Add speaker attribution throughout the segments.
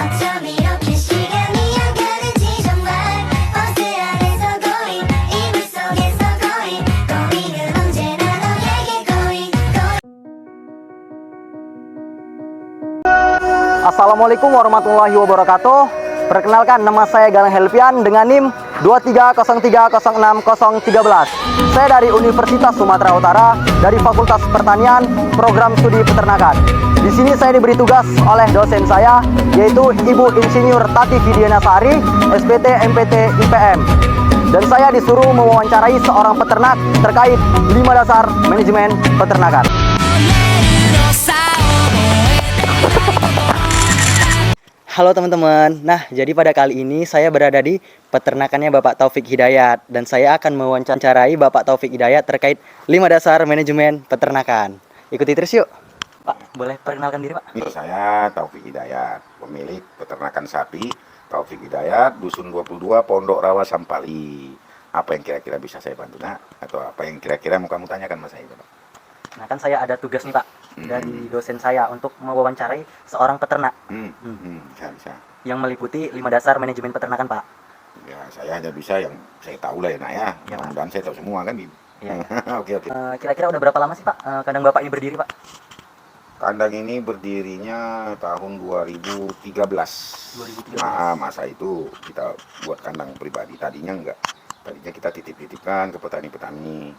Speaker 1: 어쩜 이렇게 시간이 안 가는지 정말 버스 안에서 고인 이불 속에서 고인은 언제나 너에게 고인.
Speaker 2: Assalamualaikum warahmatullahi wabarakatuh. Perkenalkan, nama saya Galang Helpian dengan NIM 230306013. Saya dari Universitas Sumatera Utara dari Fakultas Pertanian, Program Studi Peternakan. Di sini saya diberi tugas oleh dosen saya, yaitu Ibu Insinyur Tati Vidiana Sari, SPT MPT IPM. Dan saya disuruh mewawancarai seorang peternak terkait 5 dasar manajemen peternakan. Halo teman-teman, nah jadi pada kali ini saya berada di peternakannya Bapak Taufik Hidayat. Dan saya akan mewawancarai Bapak Taufik Hidayat terkait 5 dasar manajemen peternakan. Ikuti terus yuk. Pak, boleh perkenalkan diri Pak?
Speaker 3: Saya Taufik Hidayat, pemilik peternakan sapi Taufik Hidayat, Dusun 22, Pondok Rawa, Sampali. Apa yang kira-kira bisa saya bantu, nak? Atau apa yang kira-kira mau kamu tanyakan mas saya, Pak?
Speaker 2: Nah kan saya ada tugas nih Pak, dari dosen saya untuk mewawancarai seorang peternak.
Speaker 3: Bisa.
Speaker 2: Yang meliputi 5 dasar manajemen peternakan Pak.
Speaker 3: Ya, saya hanya bisa yang saya tahu lah ya, nak ya.
Speaker 2: Ya, Pak.
Speaker 3: Mudah-mudahan saya tahu semua kan, Bim.
Speaker 2: Iya.
Speaker 3: Oke.
Speaker 2: Kira-kira udah berapa lama sih Pak kandang Bapak ini berdiri Pak?
Speaker 3: Kandang ini berdirinya tahun 2013.
Speaker 2: 2013.
Speaker 3: Masa itu kita buat kandang pribadi. Tadinya enggak. Tadinya kita titip-titipkan ke petani-petani.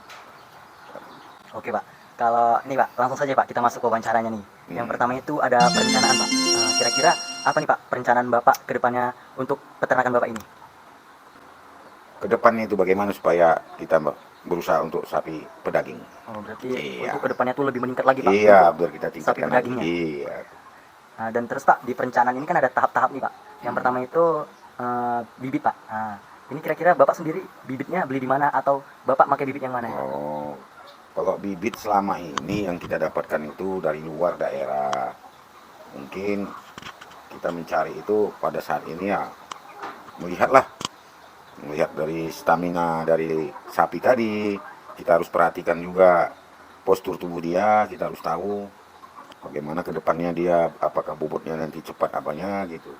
Speaker 2: Oke Pak, kalau ini Pak, langsung saja Pak kita masuk ke wawancaranya nih. Yang pertama itu ada perencanaan Pak. Kira-kira apa nih Pak perencanaan Bapak ke depannya untuk peternakan Bapak ini?
Speaker 3: Kedepannya itu bagaimana supaya kita berusaha untuk sapi pedaging.
Speaker 2: Oh berarti
Speaker 3: Iya.
Speaker 2: untuk kedepannya tuh lebih meningkat lagi Pak?
Speaker 3: Iya,
Speaker 2: untuk
Speaker 3: biar kita tingkatkan
Speaker 2: sapi
Speaker 3: lagi.
Speaker 2: pedagingnya.
Speaker 3: Iya.
Speaker 2: Nah, dan terus Pak, di perencanaan ini kan ada tahap-tahap nih Pak. Yang pertama itu bibit Pak. Nah, ini kira-kira Bapak sendiri bibitnya beli di mana atau Bapak pakai bibit yang mana ya?
Speaker 3: Oh, kalau bibit selama ini yang kita dapatkan itu dari luar daerah. Mungkin kita mencari itu pada saat ini ya melihat dari stamina dari sapi tadi. Kita harus perhatikan juga postur tubuh dia, kita harus tahu bagaimana kedepannya dia, apakah bobotnya nanti cepat apanya gitu.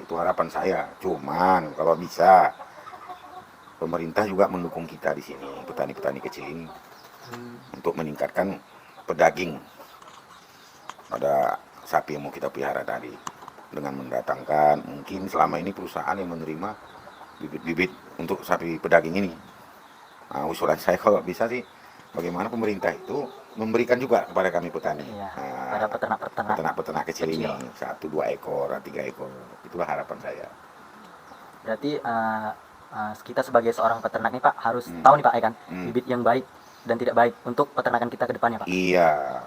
Speaker 3: Itu harapan saya. Cuman kalau bisa pemerintah juga mendukung kita di sini, petani-petani kecil ini, untuk meningkatkan pedaging pada sapi yang mau kita pelihara tadi, dengan mendatangkan mungkin selama ini perusahaan yang menerima bibit-bibit untuk sapi pedaging ini. Nah, usulan saya kalau bisa sih, bagaimana pemerintah itu memberikan juga kepada kami petani,
Speaker 2: Iya, pada
Speaker 3: peternak kecil ini 1-2 ekor, 3 ekor. Itulah harapan saya.
Speaker 2: Berarti kita sebagai seorang peternak nih Pak harus tahu nih Pak ya kan, bibit yang baik dan tidak baik untuk peternakan kita ke depannya Pak.
Speaker 3: Iya.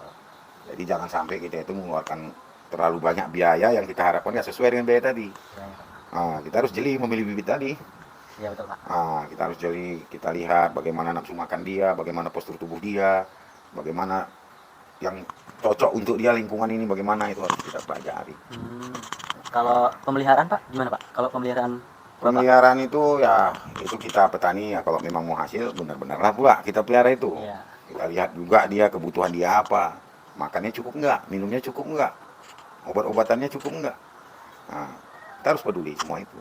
Speaker 3: Jadi jangan sampai kita itu mengeluarkan terlalu banyak biaya yang kita harapkan nggak sesuai dengan biaya tadi.
Speaker 2: Ya, ya, Pak.
Speaker 3: Kita harus jeli memilih bibit tadi.
Speaker 2: Iya betul Pak.
Speaker 3: Kita harus jeli, kita lihat bagaimana nafsu makan dia, bagaimana postur tubuh dia, bagaimana yang cocok untuk dia, lingkungan ini bagaimana, itu harus kita pelajari.
Speaker 2: Kalau pemeliharaan Pak gimana Pak? Kalau pemeliharaan Bapak?
Speaker 3: Pemeliharaan itu ya, itu kita petani ya, kalau memang mau hasil benar-benar lah pula kita pelihara itu.
Speaker 2: Iya.
Speaker 3: Kita lihat juga dia, kebutuhan dia apa, makannya cukup enggak, minumnya cukup enggak, obat-obatannya cukup enggak. Nah, kita harus peduli semua itu.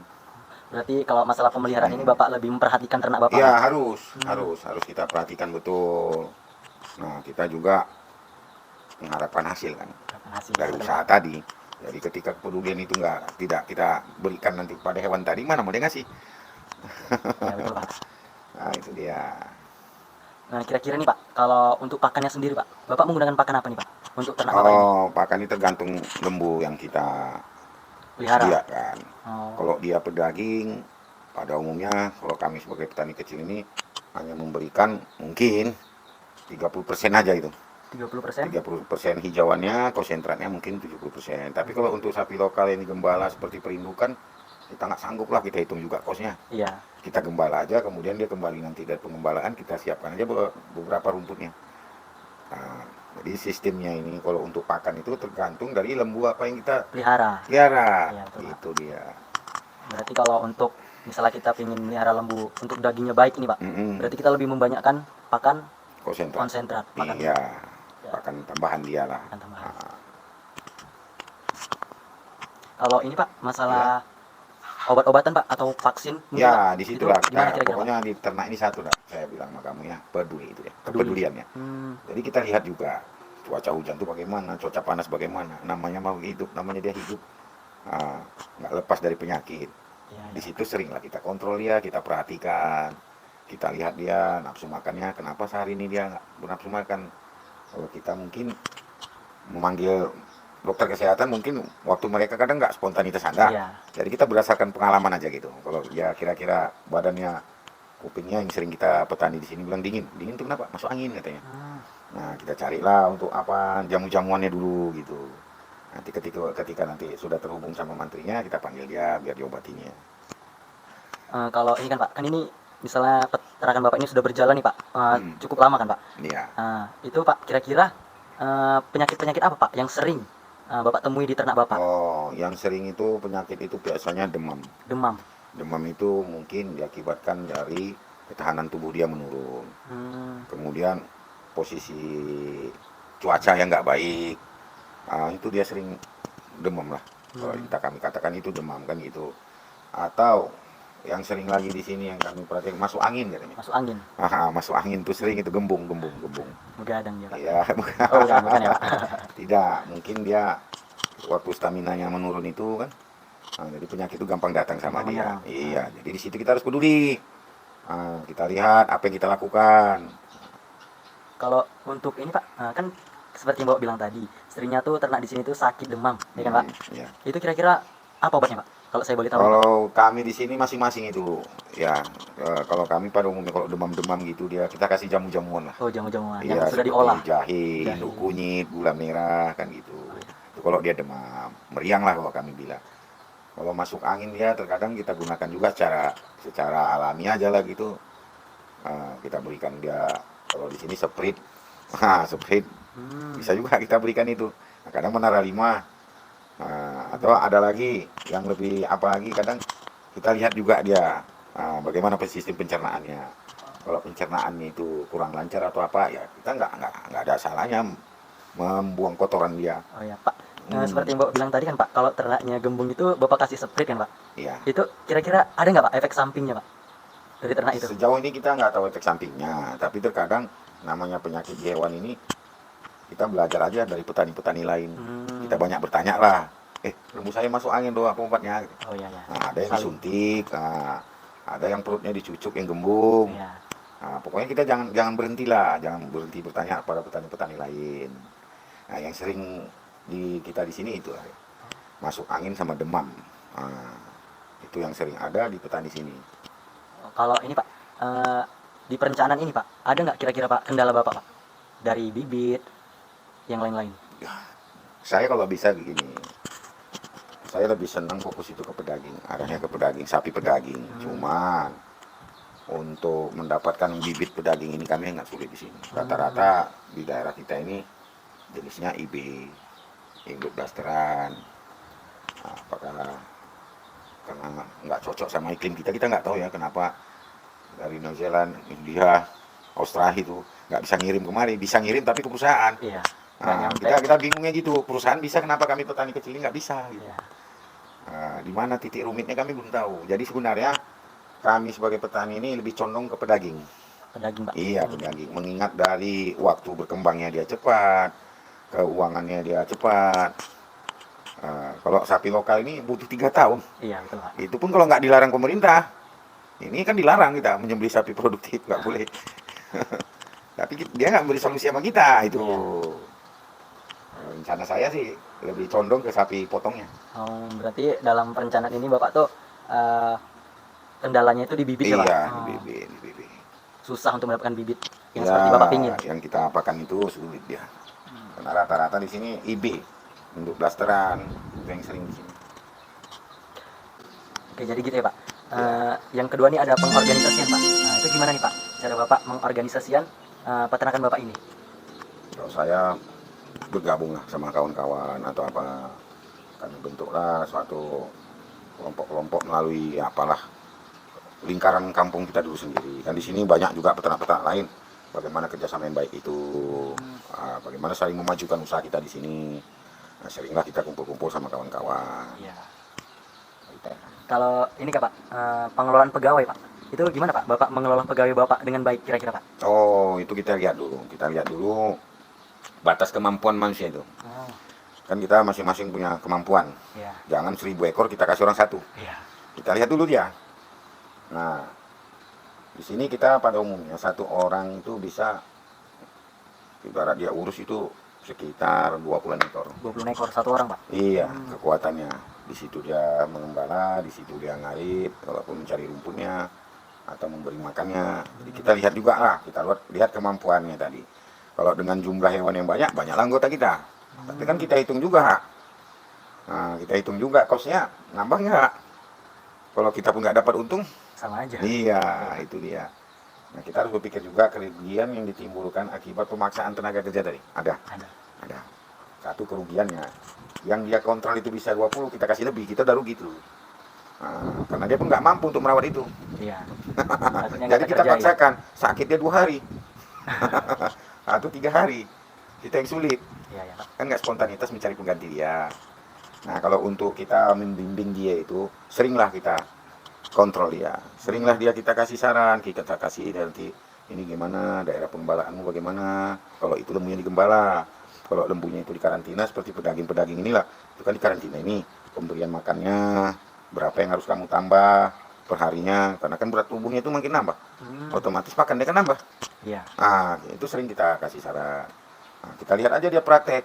Speaker 2: Berarti kalau masalah pemeliharaan ini Bapak lebih memperhatikan ternak Bapak?
Speaker 3: Iya,
Speaker 2: Pak?
Speaker 3: harus kita perhatikan betul. Nah, kita juga mengharapkan hasil kan
Speaker 2: Hasil,
Speaker 3: dari
Speaker 2: betul,
Speaker 3: usaha
Speaker 2: Pak.
Speaker 3: tadi. Jadi ketika kepedulian itu tidak kita berikan nanti pada hewan tadi, mana mau dia ngasih?
Speaker 2: Ya, betul Pak.
Speaker 3: Nah, itu dia.
Speaker 2: Nah kira-kira nih Pak, kalau untuk pakannya sendiri Pak, Bapak menggunakan pakan apa nih Pak untuk ternak Bapak ini?
Speaker 3: Oh, pakan ini tergantung lembu yang kita
Speaker 2: Pelihara.
Speaker 3: sediakan.
Speaker 2: Oh.
Speaker 3: Kalau dia pedaging, pada umumnya kalau kami sebagai petani kecil ini hanya memberikan mungkin 30% aja itu.
Speaker 2: 30%?
Speaker 3: 30% hijauannya, konsentratnya mungkin 70%. Tapi kalau untuk sapi lokal yang digembala seperti perindukan, kita nggak sanggup lah, kita hitung juga kosnya.
Speaker 2: Iya.
Speaker 3: Kita gembala aja, kemudian dia kembali nanti dari pengembalaan, kita siapkan aja beberapa rumputnya. Nah, jadi sistemnya ini kalau untuk pakan itu tergantung dari lembu apa yang kita
Speaker 2: Pelihara.
Speaker 3: pelihara.
Speaker 2: Iya, betul, Pak.
Speaker 3: Itu dia.
Speaker 2: Berarti kalau untuk misalnya kita ingin melihara lembu untuk dagingnya baik ini Pak, berarti kita lebih membanyakkan pakan konsentrat. Pakan,
Speaker 3: Iya,
Speaker 2: ya,
Speaker 3: pakan tambahan dia lah.
Speaker 2: pakan tambahan.
Speaker 3: Nah,
Speaker 2: Kalau ini Pak, masalah obat-obatan Pak atau vaksin mungkin,
Speaker 3: Ya,
Speaker 2: Pak?
Speaker 3: disitulah
Speaker 2: Itu gimana
Speaker 3: kita,
Speaker 2: kira-kira, Pak?
Speaker 3: pokoknya di ternak ini satu lah, saya bilang sama kamu ya, peduli itu ya,
Speaker 2: Peduli.
Speaker 3: kepedulian ya.
Speaker 2: Hmm,
Speaker 3: Jadi kita lihat juga cuaca hujan itu bagaimana, cuaca panas bagaimana, namanya mau hidup, namanya dia hidup, nggak lepas dari penyakit.
Speaker 2: ya,
Speaker 3: Di
Speaker 2: ya.
Speaker 3: situ seringlah kita kontrol dia, kita perhatikan, kita lihat dia nafsu makannya, kenapa sehari ini dia nggak bernafsu makan. Kalau kita mungkin memanggil dokter kesehatan, mungkin waktu mereka kadang nggak spontanitas ada.
Speaker 2: Iya.
Speaker 3: Jadi kita berdasarkan pengalaman aja gitu. Kalau dia kira-kira badannya, kupingnya yang sering kita petani di sini bilang dingin, dingin itu kenapa? Masuk angin katanya.
Speaker 2: Hmm,
Speaker 3: Nah kita carilah untuk apa jamu-jamuannya dulu gitu. Nanti ketika nanti sudah terhubung sama mantrinya, kita panggil dia biar diobatinya.
Speaker 2: kalau ini kan Pak, kan ini misalnya peternakan Bapak ini sudah berjalan nih Pak, cukup lama kan Pak.
Speaker 3: Iya.
Speaker 2: Itu Pak kira-kira penyakit-penyakit apa Pak yang sering Bapak temui di ternak Bapak?
Speaker 3: Oh, yang sering itu penyakit itu biasanya demam.
Speaker 2: Demam.
Speaker 3: Demam itu mungkin diakibatkan dari ketahanan tubuh dia menurun.
Speaker 2: Hmm,
Speaker 3: Kemudian posisi cuaca yang nggak baik, itu dia sering demam lah. Kalau kami katakan itu demam kan gitu. Atau yang sering lagi di sini yang kami perhatikan masuk angin katanya.
Speaker 2: masuk angin,
Speaker 3: Masuk angin tuh sering itu gembung.
Speaker 2: begadang dia Pak.
Speaker 3: Iya,
Speaker 2: Oh bukan ya Pak.
Speaker 3: tidak, mungkin dia waktu stamina-nya menurun itu kan. Jadi penyakit itu gampang datang sama
Speaker 2: Gampang
Speaker 3: dia.
Speaker 2: menyerang.
Speaker 3: Iya, jadi di situ kita harus peduli. Kita lihat apa yang kita lakukan.
Speaker 2: Kalau untuk ini Pak, kan seperti yang Bapak bilang tadi, seringnya tuh ternak di sini tuh sakit demam, ya kan Pak?
Speaker 3: Iya.
Speaker 2: Itu kira-kira apa obatnya Pak? Kalau saya boleh tahu. Pak?
Speaker 3: Kalau kami di sini masing-masing itu, ya kalau kami pada umumnya kalau demam-demam gitu dia kita kasih jamu-jamuan lah.
Speaker 2: Oh jamu-jamuan
Speaker 3: Iya,
Speaker 2: yang sudah
Speaker 3: seperti
Speaker 2: diolah.
Speaker 3: jahe,
Speaker 2: Jahe.
Speaker 3: induk kunyit, gula merah kan gitu. Itu kalau dia demam, meriang lah kalau kami bilang. Kalau masuk angin dia terkadang kita gunakan juga secara alami aja lah gitu. Kita berikan dia kalau di sini sprit, sprit bisa juga kita berikan itu. Nah, kadang menara 5. Atau ada lagi yang lebih apa lagi kadang kita lihat juga dia bagaimana sistem pencernaannya. Kalau pencernaannya itu kurang lancar atau apa ya kita nggak ada salahnya membuang kotoran dia.
Speaker 2: Oh ya Pak, seperti yang Bapak bilang tadi kan Pak, kalau ternaknya gembung itu Bapak kasih sprit kan Pak?
Speaker 3: Iya.
Speaker 2: Itu kira-kira ada nggak Pak efek sampingnya Pak dari ternak itu?
Speaker 3: Sejauh ini kita nggak tahu efek sampingnya, tapi terkadang namanya penyakit di hewan ini kita belajar aja dari petani-petani lain. Kita banyak bertanya lah, lembu saya masuk angin doang apa obatnya?
Speaker 2: Oh iya ya.
Speaker 3: Nah, ada yang disuntik, ada yang perutnya dicucuk yang gembung.
Speaker 2: Iya.
Speaker 3: Pokoknya kita jangan berhenti lah, jangan berhenti bertanya pada petani-petani lain. Nah, yang sering kita di sini itu masuk angin sama demam. Itu yang sering ada di petani sini.
Speaker 2: Kalau ini Pak, di perencanaan ini Pak, ada nggak kira-kira Pak kendala Bapak Pak dari bibit yang lain-lain?
Speaker 3: Saya kalau bisa begini, saya lebih senang fokus itu ke pedaging, arahnya ke pedaging, sapi pedaging. Cuman untuk mendapatkan bibit pedaging ini kami nggak sulit di sini. Rata-rata di daerah kita ini jenisnya IB, induk blasteran. Apakah karena nggak cocok sama iklim kita nggak tahu ya kenapa dari New Zealand, India, Australia itu nggak bisa ngirim kemari, bisa ngirim tapi ke perusahaan.
Speaker 2: Iya.
Speaker 3: Kita bingungnya gitu, perusahaan bisa kenapa kami petani kecil ini nggak bisa gitu.
Speaker 2: Iya.
Speaker 3: Di mana titik rumitnya kami belum tahu. Jadi sebenarnya kami sebagai petani ini lebih condong ke pedaging.
Speaker 2: Pedaging Pak.
Speaker 3: Iya, pedaging. Mengingat dari waktu berkembangnya dia cepat, keuangannya dia cepat. Kalau sapi lokal ini butuh 3 tahun.
Speaker 2: Iya betul Pak.
Speaker 3: Itu pun kalau nggak dilarang pemerintah. Ini kan dilarang kita menyembelih sapi produktif, nggak boleh. Tapi dia nggak beri solusi sama kita itu. Rencana saya sih lebih condong ke sapi potongnya.
Speaker 2: Oh berarti dalam perencanaan ini Bapak tuh kendalanya itu di bibit ya Pak?
Speaker 3: Iya,
Speaker 2: Oh,
Speaker 3: di bibit.
Speaker 2: susah untuk mendapatkan bibit yang
Speaker 3: Ya,
Speaker 2: seperti Bapak pingin.
Speaker 3: yang kita apakan itu sulit dia. Karena rata-rata di sini IB, induk blasteran, itu yang sering di sini.
Speaker 2: Oke jadi gitu ya Pak. Yang kedua nih ada pengorganisasian Pak. Nah itu gimana nih Pak cara Bapak mengorganisasian peternakan Bapak ini?
Speaker 3: Kalau saya bergabung lah sama kawan-kawan atau apa, kami bentuklah suatu kelompok-kelompok melalui apalah lingkaran kampung kita dulu sendiri. Kan di sini banyak juga peternak-peternak lain. Bagaimana kerjasama yang baik itu, bagaimana saling memajukan usaha kita di sini. Nah, seringlah kita kumpul-kumpul sama kawan-kawan.
Speaker 2: Iya.
Speaker 3: Kita.
Speaker 2: Kalau ini Kak Pak, pengelolaan pegawai Pak, itu gimana Pak? Bapak mengelola pegawai Bapak dengan baik kira-kira Pak?
Speaker 3: Oh, itu kita lihat dulu. Kita lihat dulu batas kemampuan manusia itu.
Speaker 2: Oh,
Speaker 3: Kan kita masing-masing punya kemampuan.
Speaker 2: iya.
Speaker 3: Jangan 1000 ekor kita kasih orang satu.
Speaker 2: Iya.
Speaker 3: Kita lihat dulu dia. Nah, di sini kita pada umumnya satu orang itu bisa, ibarat dia urus itu sekitar 20 ekor.
Speaker 2: 20 ekor satu orang Pak?
Speaker 3: Iya, kekuatannya. Di situ dia mengembala, di situ dia ngarit, walaupun mencari rumputnya atau memberi makannya. Jadi kita lihat juga lah, kita lihat kemampuannya tadi. Kalau dengan jumlah hewan yang banyak, banyaklah anggota kita. Tapi kan kita hitung juga. Nah, kita hitung juga kosnya nambah nggak? Kalau kita pun nggak dapat untung,
Speaker 2: Sama aja.
Speaker 3: iya, itu dia. Nah, kita harus berpikir juga kerugian yang ditimbulkan akibat pemaksaan tenaga kerja tadi. Ada.
Speaker 2: Ada.
Speaker 3: Satu kerugiannya. Yang dia kontrol itu bisa 20, kita kasih lebih, kita udah rugi tuh. Nah, karena dia pun nggak mampu untuk merawat itu.
Speaker 2: Iya.
Speaker 3: Jadi kita paksakan, sakit dia 2 hari. Atau 3 hari. Kita yang sulit.
Speaker 2: Iya, ya Pak.
Speaker 3: Kan nggak spontanitas mencari pengganti dia. Nah, kalau untuk kita membimbing dia itu, seringlah kita kontrol dia. Seringlah dia kita kasih saran, kita kasih nanti ini gimana, daerah pengembalaanmu bagaimana, kalau itu lembunya digembala, kalau lembunya itu dikarantina seperti pedaging-pedaging inilah, itu kan dikarantina ini, pemberian makannya, berapa yang harus kamu tambah perharinya, karena kan berat tubuhnya itu makin nambah, otomatis makan dia kan nambah.
Speaker 2: Iya.
Speaker 3: Nah, itu sering kita kasih saran. Nah, kita lihat aja dia praktek.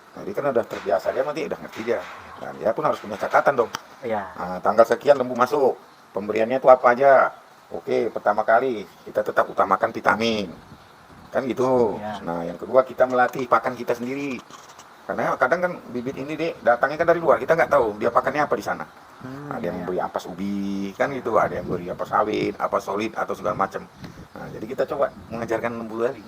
Speaker 3: Nah, dia kan udah terbiasa, dia nanti udah ngerti dia. Dan dia pun harus punya catatan dong.
Speaker 2: Iya.
Speaker 3: Nah, tanggal sekian lembu masuk, pemberiannya itu apa aja. Oke, pertama kali kita tetap utamakan vitamin. Kan gitu.
Speaker 2: Iya.
Speaker 3: Nah, yang kedua kita melatih pakan kita sendiri. Karena kadang kan bibit ini deh datangnya kan dari luar, kita nggak tahu dia pakannya apa di sana. Ada yang memberi ampas ubi, kan gitu. Ada yang beri ampas sawit, ampas solid atau segala macam. Nah, jadi kita coba mengajarkan lembu tadi.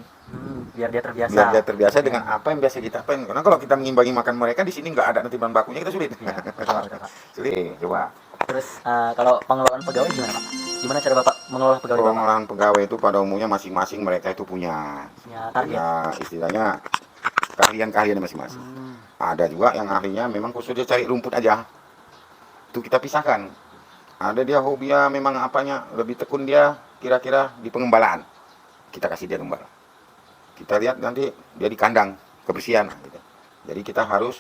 Speaker 2: Biar dia terbiasa.
Speaker 3: Biar dia terbiasa dengan apa yang biasa kita apain. Karena kalau kita mengimbangi makan mereka di sini nggak ada nanti bahan bakunya, kita sulit.
Speaker 2: Iya, betul, betul, Pak.
Speaker 3: Sulit, coba.
Speaker 2: Terus kalau pengelolaan pegawai gimana Pak? Gimana cara Bapak mengelola pegawai Bapak?
Speaker 3: Pengolahan pegawai itu pada umumnya masing-masing mereka itu punya
Speaker 2: Target.
Speaker 3: istilahnya keahlian-keahlian masing-masing. Ada juga yang ahlinya memang khusus dia cari rumput aja. Itu kita pisahkan. Ada dia hobinya memang apanya lebih tekun dia kira-kira di pengembalaan. Kita kasih dia gembala. Kita lihat nanti dia di kandang kebersihan. Gitu. Jadi kita harus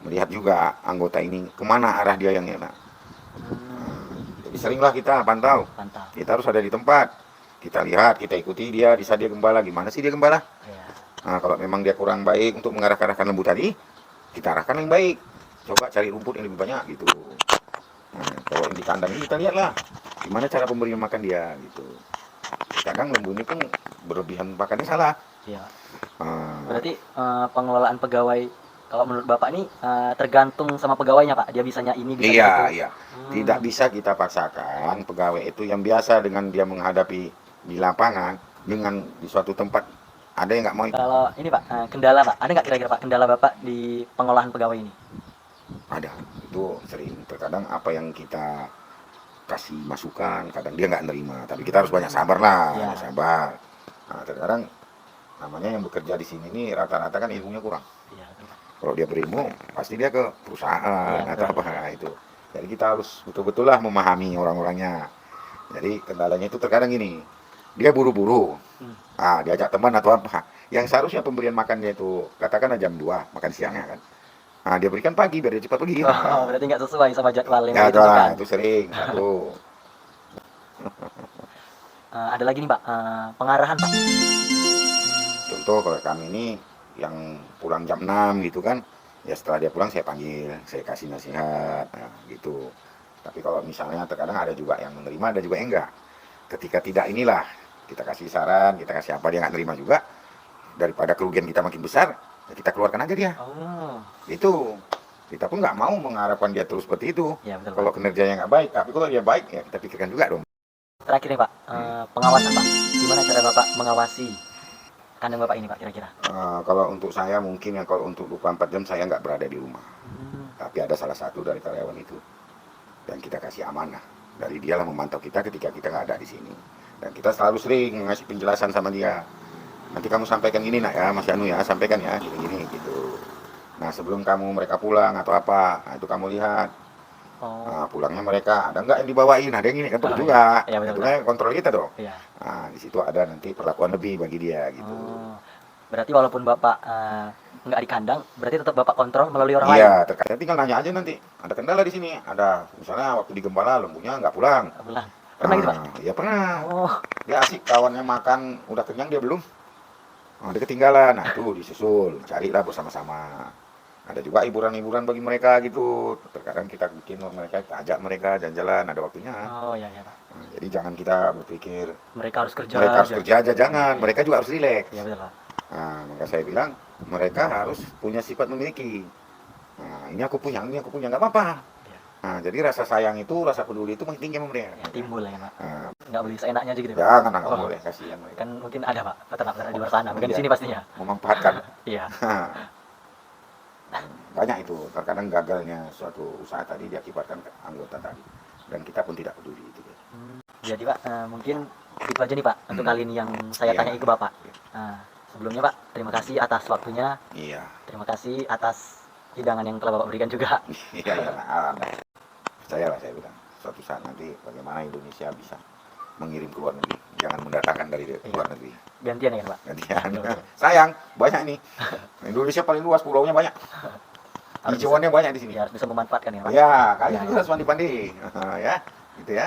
Speaker 3: melihat juga anggota ini kemana arah dia yang enak. Jadi seringlah kita pantau. Kita harus ada di tempat. Kita lihat, kita ikuti dia di saat dia gembala. Gimana sih dia gembala?
Speaker 2: Iya.
Speaker 3: Nah, kalau memang dia kurang baik untuk mengarahkan lembu tadi, kita arahkan yang baik. Coba cari rumput yang lebih banyak gitu. Nah, kalau yang di kandang ini kita lihatlah gimana cara pemberian makan dia gitu. Kadang lembu ini pun berlebihan makannya salah.
Speaker 2: Iya.
Speaker 3: Nah,
Speaker 2: Berarti pengelolaan pegawai kalau menurut Bapak ini tergantung sama pegawainya Pak. Dia bisanya ini, bisa
Speaker 3: iya,
Speaker 2: itu.
Speaker 3: iya. Tidak bisa kita paksakan pegawai itu yang biasa dengan dia menghadapi di lapangan dengan di suatu tempat ada yang nggak mau.
Speaker 2: Kalau ini Pak, kendala Pak, ada nggak kira-kira Pak kendala Bapak di pengolahan pegawai ini?
Speaker 3: Ada, itu sering. Terkadang apa yang kita kasih masukan, kadang dia nggak nerima. Tapi kita harus banyak sabar lah,
Speaker 2: Ya.
Speaker 3: sabar. Nah, terkadang namanya yang bekerja di sini ini rata-rata kan ilmunya kurang.
Speaker 2: Iya, betul, Pak.
Speaker 3: Kalau dia berilmu, pasti dia ke perusahaan
Speaker 2: Ya,
Speaker 3: atau
Speaker 2: betul.
Speaker 3: apa nah, itu. Jadi kita harus betul-betul lah memahami orang-orangnya. Jadi kendalanya itu terkadang gini, dia buru-buru. Diajak teman atau apa. Yang seharusnya pemberian makannya itu katakan jam 2 makan siangnya kan. Dia berikan pagi biar dia cepat pergi.
Speaker 2: Oh, berarti nggak sesuai sama jadwal yang
Speaker 3: Ya,
Speaker 2: ditentukan.
Speaker 3: itu sering. Satu.
Speaker 2: Ada lagi nih Pak, pengarahan Pak.
Speaker 3: Contoh kalau kami ini yang pulang jam 6 gitu kan, ya setelah dia pulang saya panggil, saya kasih nasihat, gitu. Tapi kalau misalnya terkadang ada juga yang menerima, ada juga yang enggak. Ketika tidak inilah, kita kasih saran, kita kasih apa, dia nggak terima juga. Daripada kerugian kita makin besar, ya kita keluarkan aja dia.
Speaker 2: Oh,
Speaker 3: Itu. Kita pun nggak mau mengharapkan dia terus seperti itu.
Speaker 2: ya betul.
Speaker 3: Kalau kinerjanya nggak baik, tapi kalau dia baik, ya kita pikirkan juga dong.
Speaker 2: Terakhir nih Pak, pengawasan Pak. Gimana cara Bapak mengawasi kandang Bapak ini Pak kira-kira?
Speaker 3: Kalau untuk saya mungkin ya kalau untuk 24 jam saya nggak berada di rumah. Tapi ada salah satu dari karyawan itu dan kita kasih amanah. Dari dialah memantau kita ketika kita nggak ada di sini. Dan kita selalu sering ngasih penjelasan sama dia. Nanti kamu sampaikan ini nak ya, Mas Anu ya, sampaikan ya, gini-gini gitu. Nah sebelum mereka pulang atau apa, nah, itu kamu lihat.
Speaker 2: Oh.
Speaker 3: Nah, pulangnya mereka ada nggak yang dibawain, ada yang ini kan perlu
Speaker 2: Oh,
Speaker 3: juga.
Speaker 2: iya, betul,
Speaker 3: Itu kan kontrol kita dong.
Speaker 2: Iya.
Speaker 3: Nah di situ ada nanti perlakuan lebih bagi dia gitu.
Speaker 2: Oh. Berarti walaupun Bapak nggak di kandang, berarti tetap Bapak kontrol melalui orang lain?
Speaker 3: Iya, terkadang tinggal nanya aja nanti. Ada kendala di sini, ada misalnya waktu di Gembala lembunya nggak pulang.
Speaker 2: Nggak pulang. Pernah gitu, Pak?
Speaker 3: Iya pernah.
Speaker 2: Oh.
Speaker 3: Dia asik kawannya makan, udah kenyang dia belum. Nah, dia ketinggalan, nah itu disusul, carilah bersama-sama. Ada juga hiburan-hiburan bagi mereka gitu. Terkadang kita bikin mereka, kita ajak mereka jalan-jalan, ada waktunya.
Speaker 2: Oh iya, iya Pak.
Speaker 3: Nah, jadi jangan kita berpikir
Speaker 2: Mereka harus kerja.
Speaker 3: mereka harus kerja aja, jangan.
Speaker 2: Iya.
Speaker 3: Mereka juga harus rileks.
Speaker 2: Iya betul Pak.
Speaker 3: Nah, maka saya bilang mereka harus punya sifat memiliki. Nah, ini aku punya, nggak apa-apa.
Speaker 2: Iya.
Speaker 3: Nah, jadi rasa sayang itu, rasa peduli itu makin tinggi sama mereka.
Speaker 2: Ya, timbul ya Pak.
Speaker 3: Nah,
Speaker 2: Nggak boleh seenaknya aja gitu Pak.
Speaker 3: jangan, nggak
Speaker 2: Oh.
Speaker 3: boleh, kasihan mereka.
Speaker 2: Kan mungkin ada Pak, peternak-peternak di luar sana, bukan di
Speaker 3: Iya.
Speaker 2: sini pastinya.
Speaker 3: Memanfaatkan.
Speaker 2: Iya.
Speaker 3: Banyak itu, terkadang gagalnya suatu usaha tadi diakibatkan ke anggota tadi. Dan kita pun tidak peduli itu.
Speaker 2: Jadi Pak, mungkin itu aja nih Pak untuk kali ini yang saya
Speaker 3: Iya.
Speaker 2: tanya ke Bapak. Nah, sebelumnya Pak, terima kasih atas waktunya.
Speaker 3: Iya.
Speaker 2: Terima kasih atas hidangan yang telah Bapak berikan juga.
Speaker 3: Iya, iya, alhamdulillah. Percayalah saya bilang, suatu saat nanti bagaimana Indonesia bisa mengirim ke luar negeri, jangan mendatangkan dari luar negeri.
Speaker 2: Gantian ya Pak.
Speaker 3: Gantian.
Speaker 2: Betul.
Speaker 3: Sayang, banyak nih. Indonesia paling luas, pulaunya banyak.
Speaker 2: Harus
Speaker 3: Hijauannya banyak di sini.
Speaker 2: Ya, harus bisa memanfaatkan ya Pak.
Speaker 3: Ya, kalian
Speaker 2: Ya,
Speaker 3: juga harus mandi-mandi. Ya, gitu ya.